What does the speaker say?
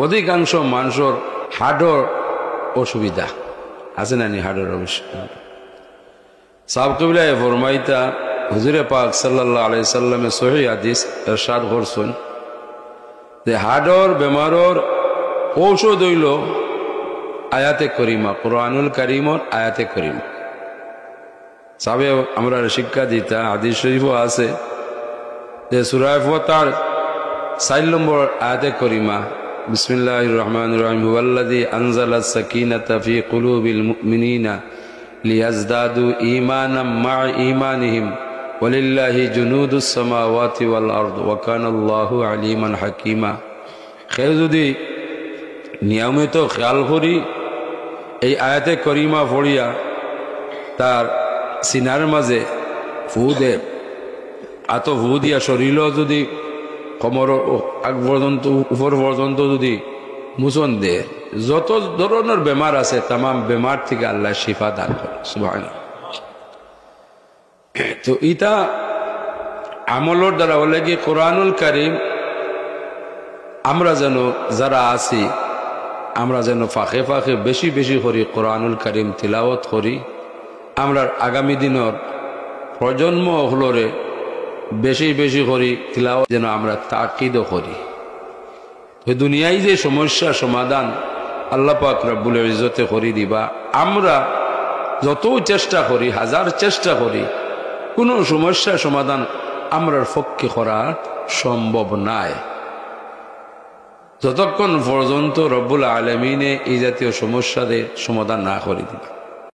অধিকাংশ মানুষের হার্টর অসুবিধা আছে না নি? হার্টর অসুবিধা সাহাব কবিলা ফরমাইতা হুজুরে পাক সাল্লাল্লাহু আলাইহি সাল্লামে সহিহ হাদিস ইরশাদ করছেন যে হার্টর বেমারর ঔষধ হইল আয়াতে করিমা, কুরআনুল কারীমর আয়াতে করিমা। সাবে আমরা শিক্ষা দিতা হাদিস শরীফও আছে যে সূরা ফাতিহার 4 নম্বর আয়াতে করিমা বিসমিল্লাহির রহমানির রহিম হুয়াল্লাযী আনজালাস সাকিনাতা ফি কুলুবিল মুমিনিনা লিয়াজদাদু ঈমানাম মা ঈমানিহিম ওয়ালিল্লাহি জুনুদুস সামাওয়াতি ওয়াল আরদ ওয়া কানাল্লাহু আলীমান হাকীমা। খের যদি নিয়মিত খেয়াল করি এই আয়াতে করিমা পড়িয়া তার সিনার মাঝে ফু দে আত ফু দিয়া শরীর যদি কমর আগ পর্যন্ত উপর পর্যন্ত যদি মুচন দে যত ধরনের বেমার আছে তাম বেমার থেকে আল্লাহ শিফা দান করে সুবহানাল্লাহ। তো ইটা আমলের দ্বারা বলে কি কুরআনুল কারীম আমরা যেন যারা আছি আমরা যেন ফাঁকে ফাঁকে বেশি বেশি করি কুরআনুল কারীম তিলাওয়াত করি। আমরা আগামী দিনের প্রজন্ম হলরে বেশি বেশি করি তিলাওয়াত যেন আমরা তাকিদও করি। ওই দুনিয়ায় যে সমস্যা সমাধান আল্লাহ পাক রব্বুল ইজ্জতে করি দিবা, আমরা যত চেষ্টা করি হাজার চেষ্টা করি কোনো সমস্যা সমাধান আমরার পক্ষে করা সম্ভব নাই যতক্ষণ পর্যন্ত রব্বুল আলামিনে এই জাতীয় সমস্যাদের সমাধান না করে দিবা।